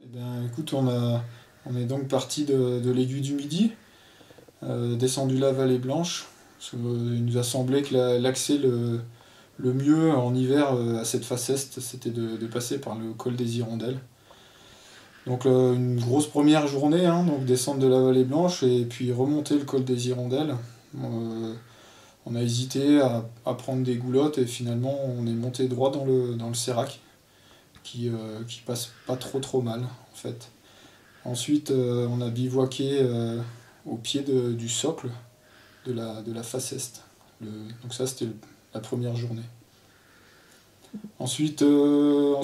Eh bien, écoute, on est donc parti de l'Aiguille du Midi, descendu la Vallée Blanche. Parce que, il nous a semblé que l'accès le mieux en hiver à cette face est, c'était de passer par le col des Hirondelles. Donc une grosse première journée, hein, donc descendre de la Vallée Blanche et puis remonter le col des Hirondelles. Euh, on a hésité à prendre des goulottes et finalement on est monté droit dans le sérac qui passe pas trop mal en fait. Ensuite, on a bivouaqué au pied du socle de la face est. Donc ça, c'était la première journée. Ensuite, le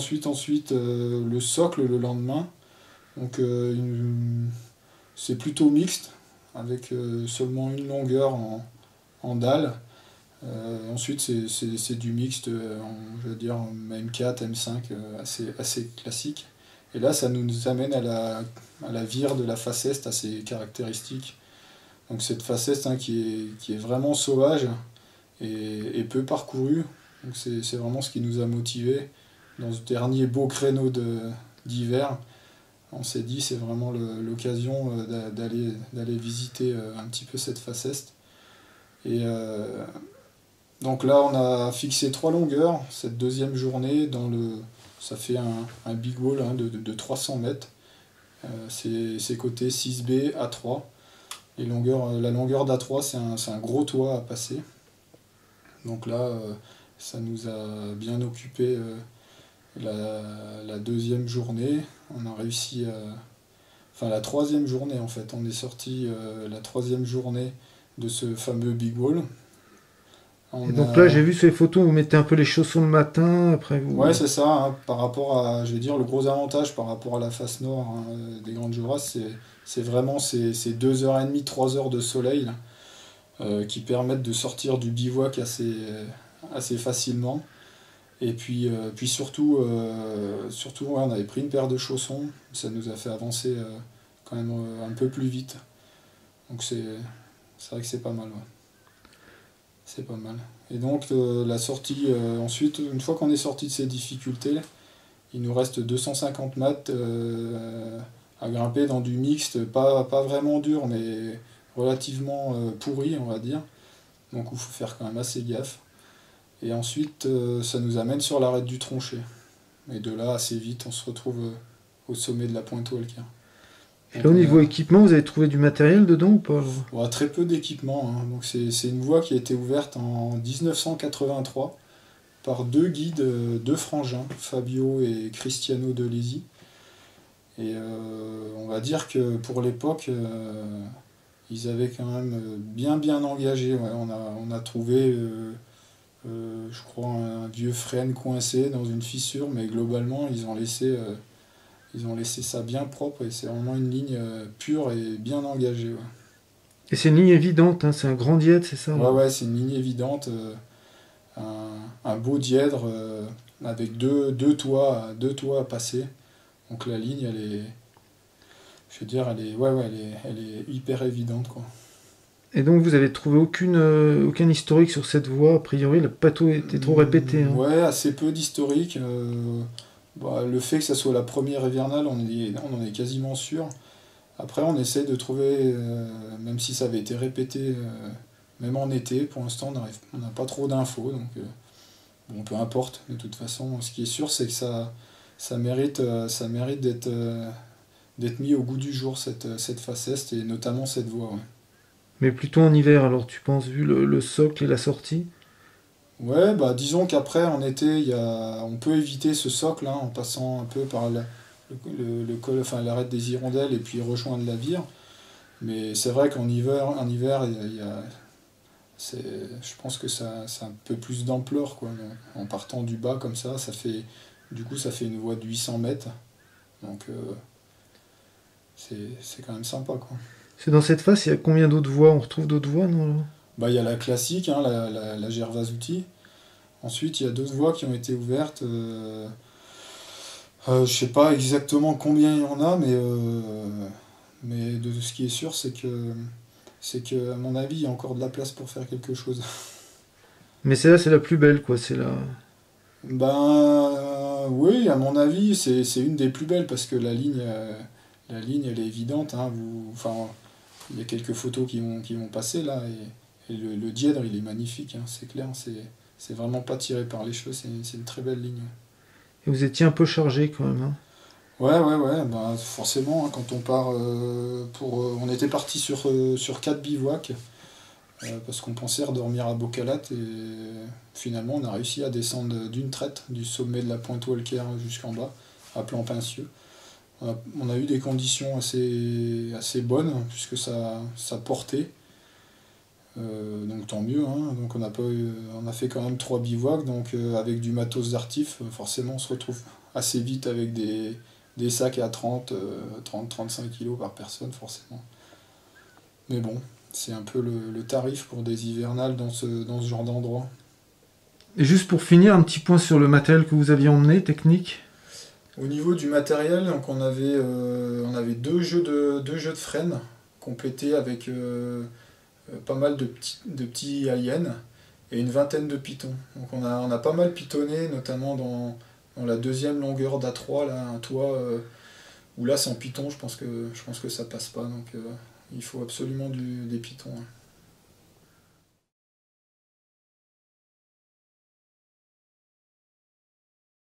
socle le lendemain. Donc c'est plutôt mixte, avec seulement une longueur en dalle. Ensuite, c'est du mixte, je veux dire, M4, M5, assez classique. Et là, ça nous amène à la vire de la face est assez caractéristique. Donc cette face est, hein, qui est vraiment sauvage et peu parcourue. Donc c'est vraiment ce qui nous a motivés dans ce dernier beau créneau d'hiver. On s'est dit c'est vraiment l'occasion d'aller visiter un petit peu cette face est. Et donc là, on a fixé trois longueurs cette deuxième journée. Ça fait un big wall, hein, de 300 mètres. C'est côté 6B A3. La longueur d'A3, c'est un gros toit à passer. Donc là, ça nous a bien occupé la deuxième journée. On a réussi enfin, la troisième journée en fait. On est sorti la troisième journée de ce fameux big wall. Et On donc là, a j'ai vu sur les photos, vous mettez un peu les chaussons le matin, après Ouais, vous... c'est ça, hein, par rapport à, je vais dire, le gros avantage par rapport à la face nord, hein, des Grandes Jorasses, c'est vraiment ces 2h30, 3 heures de soleil là, qui permettent de sortir du bivouac assez facilement. Et puis surtout, ouais, on avait pris une paire de chaussons, ça nous a fait avancer quand même un peu plus vite. Donc c'est vrai que c'est pas mal, ouais. C'est pas mal. Et donc la sortie, ensuite, une fois qu'on est sorti de ces difficultés, il nous reste 250 mètres à grimper dans du mixte, pas vraiment dur, mais relativement pourri, on va dire. Donc il faut faire quand même assez gaffe. Et ensuite, ça nous amène sur l'arête du Tronchet. Et de là, assez vite, on se retrouve au sommet de la pointe Walker. Et là, Donc au on niveau a équipement, vous avez trouvé du matériel dedans ou pas? très peu d'équipement, hein. Donc c'est une voie qui a été ouverte en 1983 par deux guides, deux frangins, Fabio et Cristiano de Lisi. Et on va dire que pour l'époque, ils avaient quand même bien engagé. Ouais. On a trouvé, je crois, un vieux frêne coincé dans une fissure, mais globalement, ils ont laissé ça bien propre et c'est vraiment une ligne pure et bien engagée. Ouais, Et c'est une ligne évidente, hein, c'est un grand diète, c'est ça? ouais, c'est une ligne évidente, un beau dièdre avec deux toits à passer. Donc la ligne, je veux dire, elle est hyper évidente, quoi. Et donc vous avez trouvé aucun historique sur cette voie, a priori, le plateau était trop répété, hein. Ouais, assez peu d'historique. Le fait que ça soit la première hivernale, on en est quasiment sûr. Après, on essaie de trouver, même si ça avait été répété, même en été, pour l'instant, on n'a pas trop d'infos. Donc, bon, peu importe. De toute façon, ce qui est sûr, c'est que ça mérite d'être mis au goût du jour, cette face est, et notamment cette voie. Ouais. Mais plutôt en hiver, alors tu penses, vu le socle et la sortie? Ouais, bah disons qu'après en été, on peut éviter ce socle, hein, en passant un peu par le col, enfin l'arête des Hirondelles et puis rejoindre la Vire. Mais c'est vrai en hiver, c'est, je pense que ça a un peu plus d'ampleur, quoi. Donc, en partant du bas comme ça fait une voie de 800 mètres. Donc c'est quand même sympa, quoi. C'est dans cette face, il y a combien d'autres voies? On retrouve d'autres voies, non là? Bah il y a la classique, hein, la Gervasouti. Ensuite, il y a d'autres voies qui ont été ouvertes. Je sais pas exactement combien il y en a, mais de ce qui est sûr, c'est que, à mon avis, il y a encore de la place pour faire quelque chose. Mais celle-là, c'est la plus belle, quoi, c'est la... Oui, à mon avis, c'est une des plus belles parce que la ligne elle est évidente. Hein, enfin, il y a quelques photos qui vont passer là et le dièdre il est magnifique, hein, c'est clair. C'est vraiment pas tiré par les cheveux, c'est une très belle ligne. Et vous étiez un peu chargé quand même, hein. Ouais, bah, forcément, hein, quand on part on était parti sur 4 bivouacs parce qu'on pensait redormir à Bocalat et finalement on a réussi à descendre d'une traite du sommet de la pointe Walker jusqu'en bas, à Plan-Pincieux. On a eu des conditions assez bonnes puisque ça portait. Donc tant mieux, hein. Donc on a fait quand même 3 bivouacs, donc avec du matos d'artif, forcément on se retrouve assez vite avec des sacs à 30-35 kilos par personne, forcément. Mais bon, c'est un peu le tarif pour des hivernales dans ce genre d'endroit. Et juste pour finir, un petit point sur le matériel que vous aviez emmené, technique. Au niveau du matériel, donc on avait deux jeux de frêne complétés avec pas mal de petits aliens et une vingtaine de pitons. Donc on a pas mal pitonné, notamment dans la deuxième longueur d'A3, là, un toit où là sans piton, je pense que ça passe pas. Donc il faut absolument des pitons. Hein.